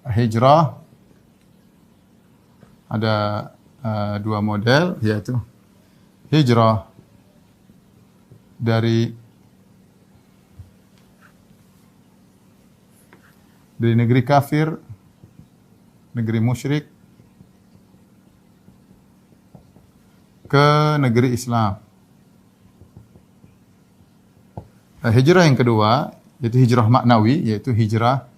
hijrah ada dua model, yaitu hijrah dari negeri kafir, negeri musyrik, ke negeri Islam. Hijrah yang kedua, yaitu hijrah maknawi, yaitu hijrah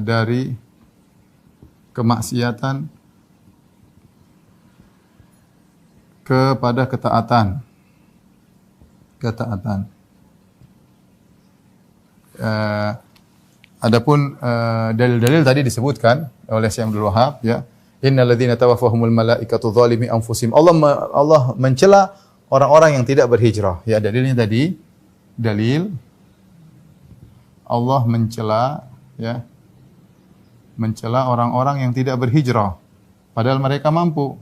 dari kemaksiatan kepada ketaatan. Adapun dalil-dalil tadi disebutkan oleh Syekh Abdul Wahab, ya. Innal ladzina tawaffahumul malaikatu dzalimi anfusihim. Allah mencela orang-orang yang tidak berhijrah. Ya, dalilnya tadi, dalil Allah mencela, ya. Mencela orang-orang yang tidak berhijrah padahal mereka mampu.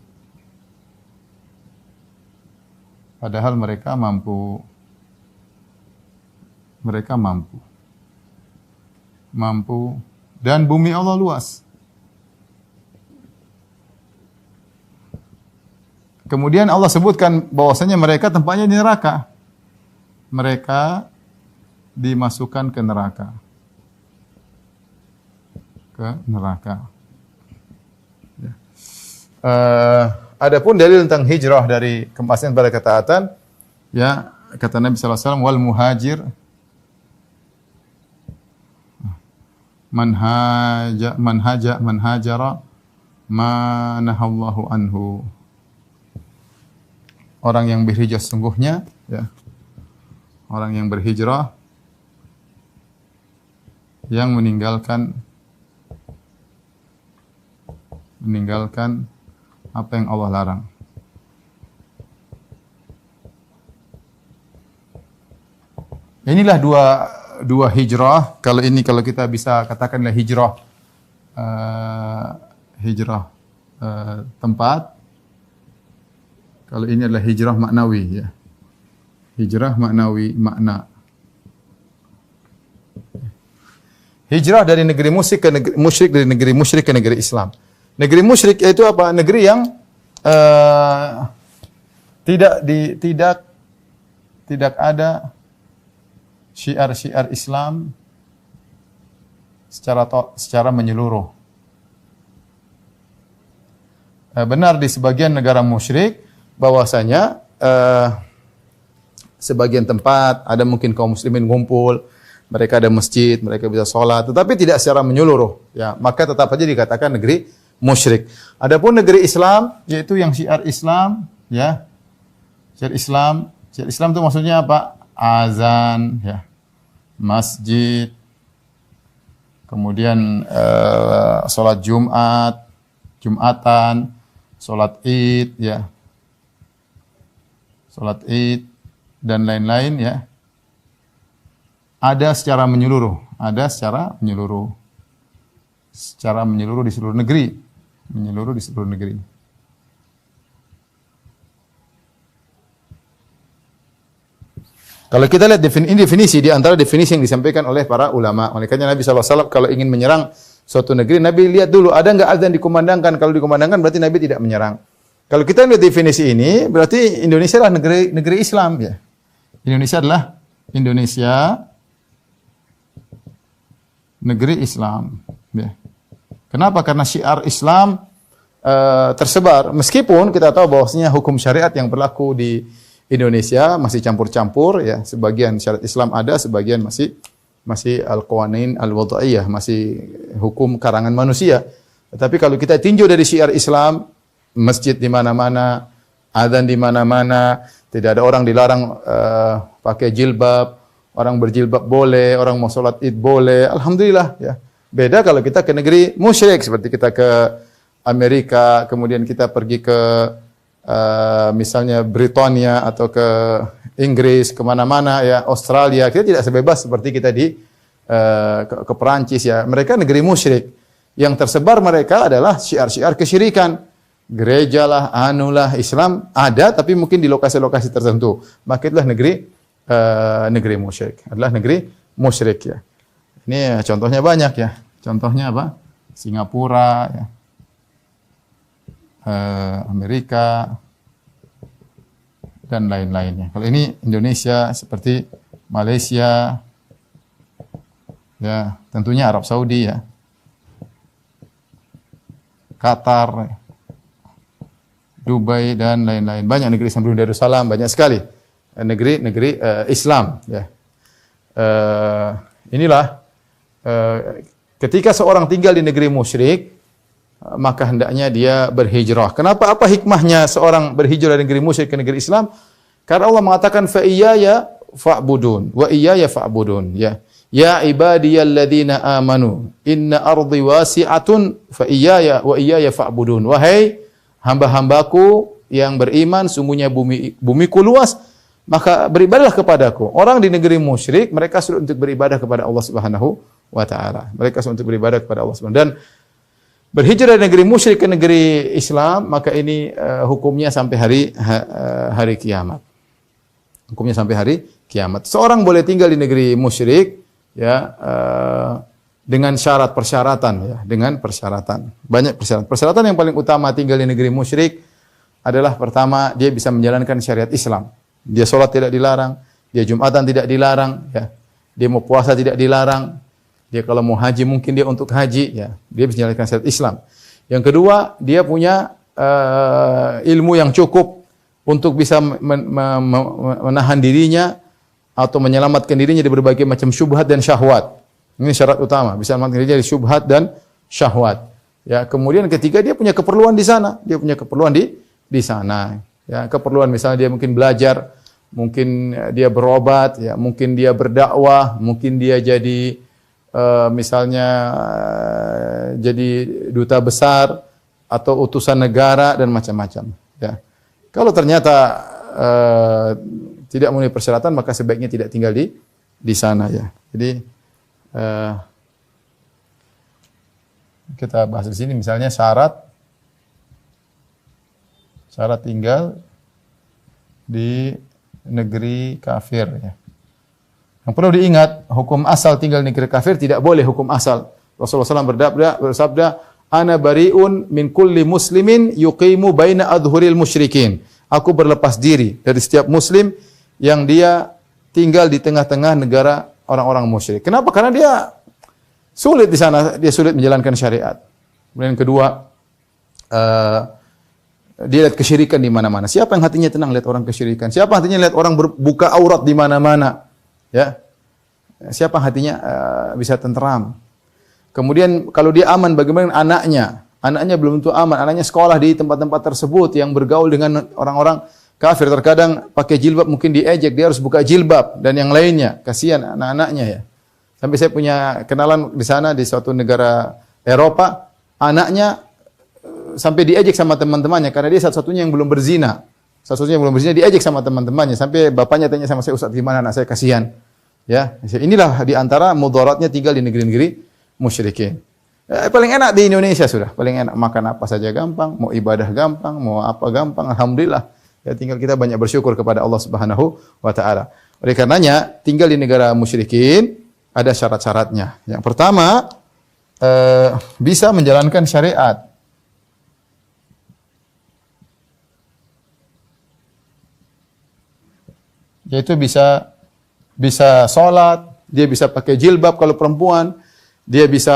Padahal mereka mampu. Mereka mampu. Mampu, dan bumi Allah luas. Kemudian Allah sebutkan bahwasanya mereka tempatnya di neraka. Mereka dimasukkan ke neraka. Ya. Adapun dalil tentang hijrah dari kemaksiatan pada ketaatan, ya, kata Nabi sallallahu alaihi wasallam, wal muhajir man hajara ma nahallahu anhu. Orang yang berhijrah sungguhnya, ya. Orang yang berhijrah yang meninggalkan apa yang Allah larang. Inilah dua hijrah. Kalau kita bisa katakanlah hijrah tempat. Kalau ini adalah hijrah maknawi, ya. Hijrah maknawi, makna. Hijrah dari negeri musyrik dari negeri musyrik ke negeri Islam. Negeri musyrik itu apa? Negeri yang tidak ada syiar-syiar Islam secara menyeluruh. Benar di sebagian negara musyrik bahwasanya sebagian tempat ada mungkin kaum muslimin ngumpul, mereka ada masjid, mereka bisa sholat, tetapi tidak secara menyeluruh, ya, maka tetap saja dikatakan negeri musyrik. Adapun negeri Islam, yaitu yang syiar Islam, ya, syiar Islam itu maksudnya apa? Azan, ya, masjid, kemudian sholat Jumatan, sholat Id, ya, sholat Id dan lain-lain, ya, ada secara menyeluruh, di seluruh negeri, Kalau kita lihat ini definisi di antara definisi yang disampaikan oleh para ulama. Makanya Nabi SAW kalau ingin menyerang suatu negeri, Nabi lihat dulu ada enggak azan dikumandangkan. Kalau dikumandangkan berarti Nabi tidak menyerang. Kalau kita lihat definisi ini, berarti Indonesia adalah negeri Islam, ya. Indonesia negeri Islam, ya. Kenapa? Karena syiar Islam tersebar. Meskipun kita tahu bahwasanya hukum syariat yang berlaku di Indonesia masih campur-campur, ya. Sebagian syariat Islam ada, sebagian masih al-qawanin al-wad'iyah, masih hukum karangan manusia. Tetapi kalau kita tinjau dari syiar Islam, masjid di mana-mana, azan di mana-mana, tidak ada orang dilarang pakai jilbab, orang berjilbab boleh, orang mau sholat Id boleh. Alhamdulillah, ya. Beda kalau kita ke negeri musyrik, seperti kita ke Amerika, kemudian kita pergi ke misalnya Britania atau ke Inggris, kemana-mana, ya, Australia, kita tidak sebebas seperti kita ke Perancis, ya. Mereka negeri musyrik. Yang tersebar mereka adalah syiar-syiar kesyirikan. Gereja lah, anulah, Islam ada, tapi mungkin di lokasi-lokasi tertentu. Maka itulah negeri musyrik. Adalah negeri musyrik, ya. Ini contohnya banyak, ya. Contohnya apa? Singapura, ya. Amerika, dan lain-lainnya. Kalau ini Indonesia seperti Malaysia, ya tentunya Arab Saudi, ya, Qatar, Dubai, dan lain-lain. Banyak negeri Islam, Darussalam, banyak sekali negeri-negeri Islam. Ya. Inilah ketika seorang tinggal di negeri musyrik, maka hendaknya dia berhijrah. Kenapa? Apa hikmahnya seorang berhijrah dari negeri musyrik ke negeri Islam? Karena Allah mengatakan fa iyaya fa'budun wa iyaya fa'budun, ya. Ya ibadiyalladzina amanu inna ardi wasi'atun fa iyaya wa iyaya fa'budun. Wahai hamba-hambaku yang beriman, sungguhnya bumiku luas, maka beribadahlah kepadaku. Orang di negeri musyrik, mereka sulit untuk beribadah kepada Allah Subhanahu wa taala. Mereka sulit untuk beribadah kepada Allah Subhanahu, dan berhijrah dari negeri musyrik ke negeri Islam, maka ini hukumnya sampai hari kiamat. Hukumnya sampai hari kiamat. Seorang boleh tinggal di negeri musyrik, ya, dengan persyaratan, ya, dengan persyaratan. Banyak persyaratan. Persyaratan yang paling utama tinggal di negeri musyrik adalah pertama, dia bisa menjalankan syariat Islam. Dia sholat tidak dilarang, dia Jumatan tidak dilarang, ya. Dia mau puasa tidak dilarang. Dia kalau mau haji mungkin dia untuk haji, ya. Dia bisa menjalankan syariat Islam. Yang kedua, dia punya ilmu yang cukup untuk bisa menahan dirinya atau menyelamatkan dirinya dari berbagai macam syubhat dan syahwat. Ini syarat utama, bisa menyelamatkan dirinya dari syubhat dan syahwat. Ya, kemudian ketiga, dia punya keperluan di sana. Dia punya keperluan di sana. Ya, keperluan misalnya dia mungkin belajar, mungkin dia berobat, ya, mungkin dia berdakwah, mungkin dia jadi misalnya jadi duta besar atau utusan negara dan macam-macam. Ya. Kalau ternyata tidak memenuhi persyaratan, maka sebaiknya tidak tinggal di sana, ya. Jadi kita bahas di sini misalnya syarat tinggal di negeri kafir, ya. Yang perlu diingat, hukum asal tinggal di negeri kafir tidak boleh hukum asal. Rasulullah SAW bersabda, "Ana bari'un min kulli muslimin yuqimu baina adhuril musyrikin." Aku berlepas diri dari setiap muslim yang dia tinggal di tengah-tengah negara orang-orang musyrik. Kenapa? Karena dia sulit di sana, dia sulit menjalankan syariat. Kemudian yang kedua, dia lihat kesyirikan di mana-mana. Siapa yang hatinya tenang lihat orang kesyirikan? Siapa hatinya lihat orang berbuka aurat di mana-mana? Ya, siapa hatinya bisa tenteram? Kemudian kalau dia aman, bagaimana anaknya? Anaknya belum tentu aman. Anaknya sekolah di tempat-tempat tersebut yang bergaul dengan orang-orang kafir. Terkadang pakai jilbab mungkin diejek, dia harus buka jilbab dan yang lainnya. Kasihan anak-anaknya, ya. Sampai saya punya kenalan di sana di suatu negara Eropa, anaknya sampai diejek sama teman-temannya karena dia satu-satunya yang belum berzina. Satu-satunya yang belum berzina diejek sama teman-temannya. Sampai bapaknya tanya sama saya, "Ustaz, gimana anak saya? Kasihan." Ya, inilah di antara mudaratnya tinggal di negeri-negeri musyrikin. Paling enak di Indonesia sudah. Paling enak makan apa saja gampang, mau ibadah gampang, mau apa gampang. Alhamdulillah. Ya, tinggal kita banyak bersyukur kepada Allah Subhanahu wa taala. Oleh karenanya, tinggal di negara musyrikin ada syarat-syaratnya. Yang pertama, bisa menjalankan syariat. Yaitu bisa sholat, dia bisa pakai jilbab kalau perempuan, dia bisa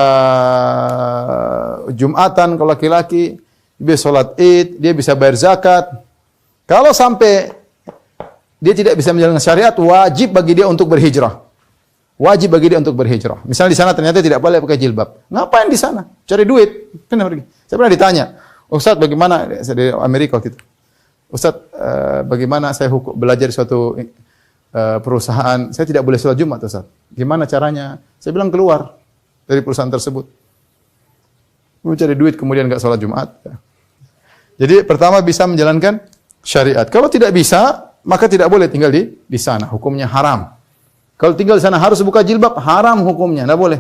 Jumatan kalau laki-laki, dia bisa sholat Id, dia bisa bayar zakat. Kalau sampai dia tidak bisa menjalankan syariat, wajib bagi dia untuk berhijrah. Wajib bagi dia untuk berhijrah. Misalnya di sana ternyata tidak boleh pakai jilbab. Ngapain di sana? Cari duit. Saya pernah ditanya, "Ustaz, bagaimana?" Saya dari Amerika waktu itu. "Ustaz, bagaimana saya belajar di suatu perusahaan, saya tidak boleh sholat Jumat, Ustaz. Gimana caranya?" Saya bilang, "Keluar dari perusahaan tersebut. Mau cari duit kemudian enggak sholat Jumat." Jadi pertama bisa menjalankan syariat. Kalau tidak bisa, maka tidak boleh tinggal di sana. Hukumnya haram. Kalau tinggal di sana harus buka jilbab, haram hukumnya, enggak boleh.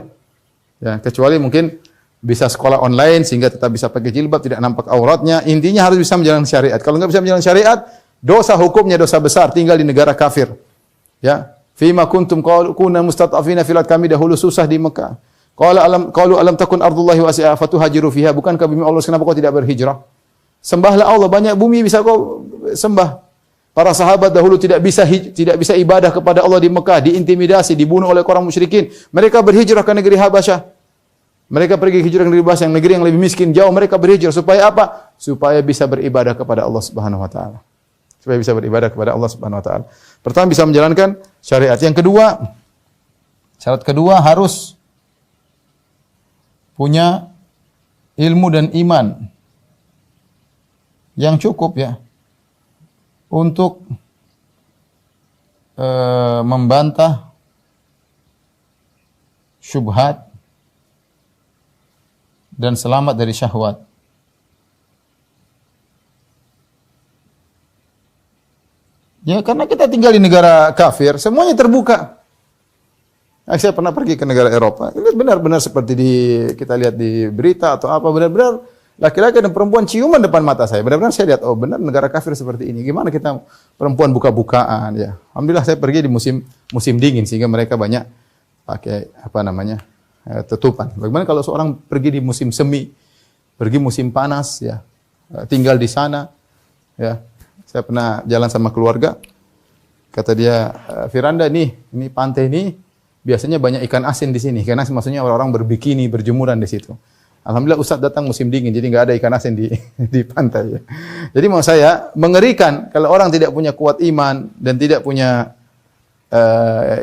Ya, kecuali mungkin bisa sekolah online sehingga tetap bisa pakai jilbab, tidak nampak auratnya. Intinya harus bisa menjalankan syariat. Kalau enggak bisa menjalankan syariat, dosa hukumnya dosa besar, tinggal di negara kafir. Ya, fima kuntum kuna mustata'afina fil ard, kami dahulu susah di Mekah. Qalu alam takun ardullahi wasi'ah fatuhajiru fiha. Bukankah bumi Allah, kenapa kau tidak berhijrah? Sembahlah Allah, banyak bumi bisa kau sembah. Para sahabat dahulu tidak bisa ibadah kepada Allah di Mekah, diintimidasi, dibunuh oleh orang musyrikin. Mereka berhijrah ke negeri Habasyah. Mereka pergi hijrah ke negeri Habasyah, yang negeri yang lebih miskin jauh. Mereka berhijrah supaya apa? Supaya bisa beribadah kepada Allah Subhanahu wa taala. Supaya bisa beribadah kepada Allah Subhanahu wa taala. Pertama, bisa menjalankan syariat. Yang kedua, syarat kedua harus punya ilmu dan iman yang cukup ya untuk membantah syubhat dan selamat dari syahwat. Ya, karena kita tinggal di negara kafir, semuanya terbuka. Saya pernah pergi ke negara Eropa, benar-benar seperti kita lihat di berita atau apa, benar-benar laki-laki dan perempuan ciuman depan mata saya. Benar-benar saya lihat, oh benar negara kafir seperti ini. Gimana kita perempuan buka-bukaan ya. Alhamdulillah saya pergi di musim dingin sehingga mereka banyak pakai tutupan. Bagaimana kalau seorang pergi di musim semi, pergi musim panas ya, tinggal di sana ya. Saya pernah jalan sama keluarga, kata dia, Firanda ini pantai ini biasanya banyak ikan asin di sini. Ikan asin maksudnya orang-orang berbikini, berjemuran di situ. Alhamdulillah Ustaz datang musim dingin, jadi nggak ada ikan asin di pantai. Ya. Jadi mau saya mengerikan kalau orang tidak punya kuat iman dan tidak punya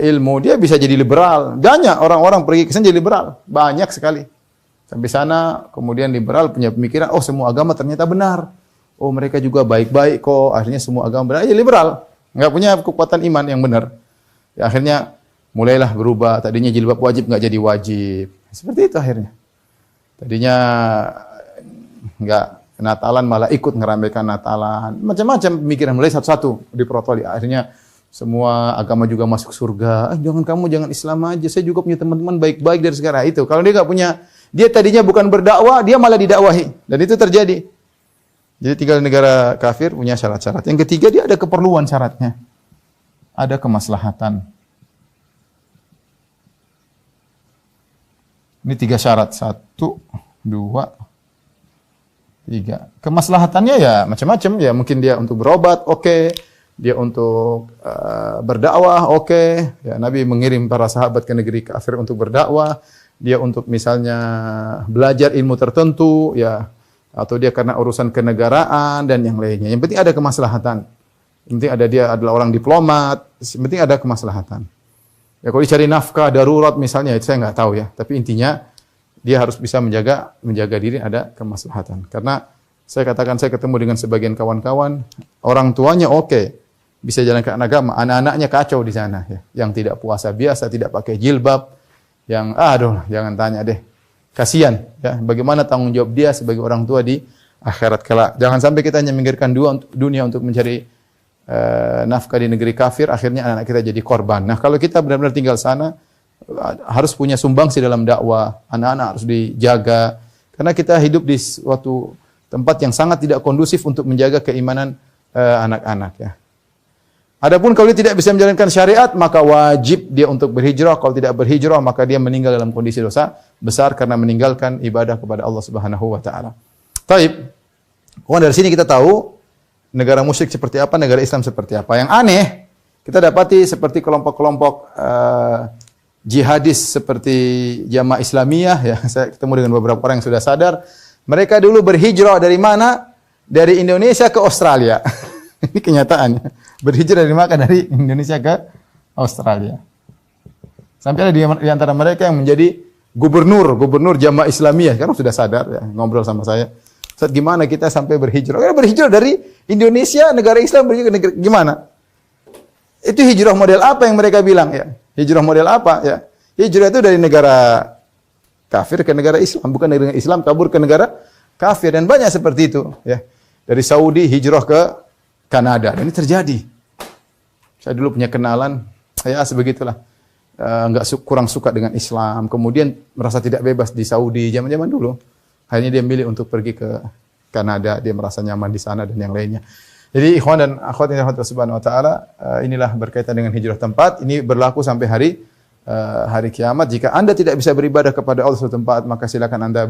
ilmu, dia bisa jadi liberal. Banyak orang-orang pergi ke sana jadi liberal, banyak sekali. Sampai sana, kemudian liberal punya pemikiran, oh semua agama ternyata benar. Oh mereka juga baik-baik kok. Akhirnya semua agama benar. Ya liberal, nggak punya kekuatan iman yang benar. Ya, akhirnya mulailah berubah. Tadinya jilbab wajib nggak jadi wajib. Seperti itu akhirnya. Tadinya nggak Natalan malah ikut ngeramaikan Natalan. Macam-macam pemikiran mulai satu-satu diprotoli. Akhirnya semua agama juga masuk surga. Jangan Islam aja. Saya juga punya teman-teman baik-baik dari sekarang. Itu kalau dia nggak punya, dia tadinya bukan berdakwah, dia malah didakwahi. Dan itu terjadi. Jadi tinggal di negara kafir punya syarat-syarat. Yang ketiga, dia ada keperluan syaratnya. Ada kemaslahatan. Ini 3 syarat. 1, 2, 3. Kemaslahatannya ya macam-macam. Ya mungkin dia untuk berobat, oke. Dia untuk berdakwah, oke. Ya, Nabi mengirim para sahabat ke negeri kafir untuk berdakwah. Dia untuk misalnya belajar ilmu tertentu, ya. Atau dia karena urusan kenegaraan dan yang lainnya. Yang penting ada kemaslahatan. Yang penting dia adalah orang diplomat. Yang penting ada kemaslahatan. Ya kalau dicari nafkah darurat misalnya, itu saya nggak tahu ya. Tapi intinya dia harus bisa menjaga diri, ada kemaslahatan. Karena saya katakan, saya ketemu dengan sebagian kawan-kawan, orang tuanya oke, bisa jalankan agama, anak-anaknya kacau di sana ya. Yang tidak puasa biasa, tidak pakai jilbab, yang jangan tanya deh. Kasihan ya, bagaimana tanggung jawab dia sebagai orang tua di akhirat kelak. Jangan sampai kita hanya memikirkan dunia untuk mencari nafkah di negeri kafir, akhirnya anak-anak kita jadi korban. Nah, kalau kita benar-benar tinggal sana, harus punya sumbangsi dalam dakwah, anak-anak harus dijaga. Karena kita hidup di suatu tempat yang sangat tidak kondusif untuk menjaga keimanan anak-anak ya. Adapun kalau dia tidak bisa menjalankan syariat, maka wajib dia untuk berhijrah. Kalau tidak berhijrah, maka dia meninggal dalam kondisi dosa besar karena meninggalkan ibadah kepada Allah Subhanahu wa taala. Baik. Dari sini kita tahu negara musyrik seperti apa, negara Islam seperti apa. Yang aneh, kita dapati seperti kelompok-kelompok jihadis seperti Jamaah Islamiyah ya. Saya ketemu dengan beberapa orang yang sudah sadar, mereka dulu berhijrah dari mana? Dari Indonesia ke Australia. Ini kenyataannya. Berhijrah dari Indonesia ke Australia. Sampai ada di antara mereka yang menjadi gubernur Jamaah Islamiyah. Karena sudah sadar ya, ngobrol sama saya. Ustaz, gimana kita sampai berhijrah? Karena berhijrah dari Indonesia, negara Islam, berhijrah ke negara, gimana? Itu hijrah model apa yang mereka bilang ya? Hijrah model apa ya? Hijrah itu dari negara kafir ke negara Islam, bukan dari negara Islam kabur ke negara kafir, dan banyak seperti itu ya. Dari Saudi hijrah ke Kanada, dan ini terjadi. Saya dulu punya kenalan, saya sebegitulah, kurang suka dengan Islam, kemudian merasa tidak bebas di Saudi zaman-zaman dulu. Akhirnya dia milih untuk pergi ke Kanada, dia merasa nyaman di sana dan yang lainnya. Jadi ikhwan dan akhwat yang dirahmati Allah Subhanahu wa taala, inilah berkaitan dengan hijrah tempat. Ini berlaku sampai hari hari kiamat. Jika Anda tidak bisa beribadah kepada Allah suatu tempat, maka silakan Anda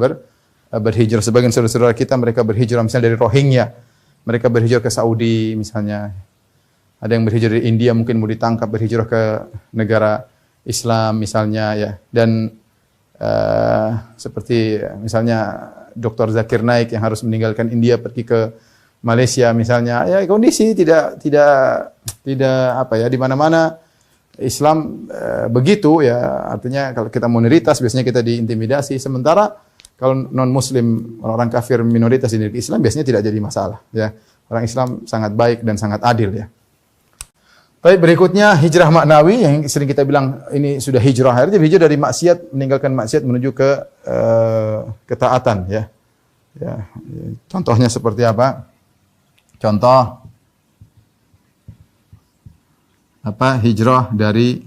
berhijrah. Sebagian saudara-saudara kita mereka berhijrah misalnya dari Rohingya. Mereka berhijrah ke Saudi misalnya. Ada yang berhijrah dari India mungkin mau ditangkap berhijrah ke negara Islam misalnya ya. Dan seperti misalnya Dr. Zakir Naik yang harus meninggalkan India pergi ke Malaysia misalnya. Ya kondisi tidak apa ya, di mana-mana Islam begitu ya, artinya kalau kita minoritas biasanya kita diintimidasi, sementara kalau non muslim, orang kafir minoritas di negeri Islam biasanya tidak jadi masalah ya. Orang Islam sangat baik dan sangat adil ya. Baik, berikutnya hijrah maknawi yang sering kita bilang ini sudah hijrah, artinya hijrah dari maksiat, meninggalkan maksiat menuju ke ketaatan ya. Ya, contohnya seperti apa? Contoh apa? Hijrah dari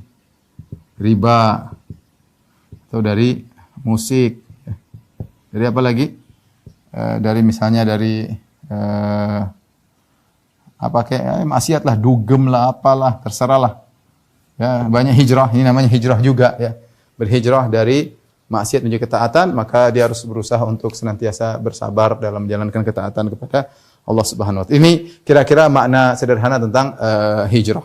riba atau dari musik. Dari apa lagi? Dari misalnya dari apa kayak maksiat lah, dugem lah, apalah, terserahlah. Ya, banyak hijrah. Ini namanya hijrah juga ya. Berhijrah dari maksiat menuju ketaatan, maka dia harus berusaha untuk senantiasa bersabar dalam menjalankan ketaatan kepada Allah Subhanahu wa taala. Ini kira-kira makna sederhana tentang hijrah.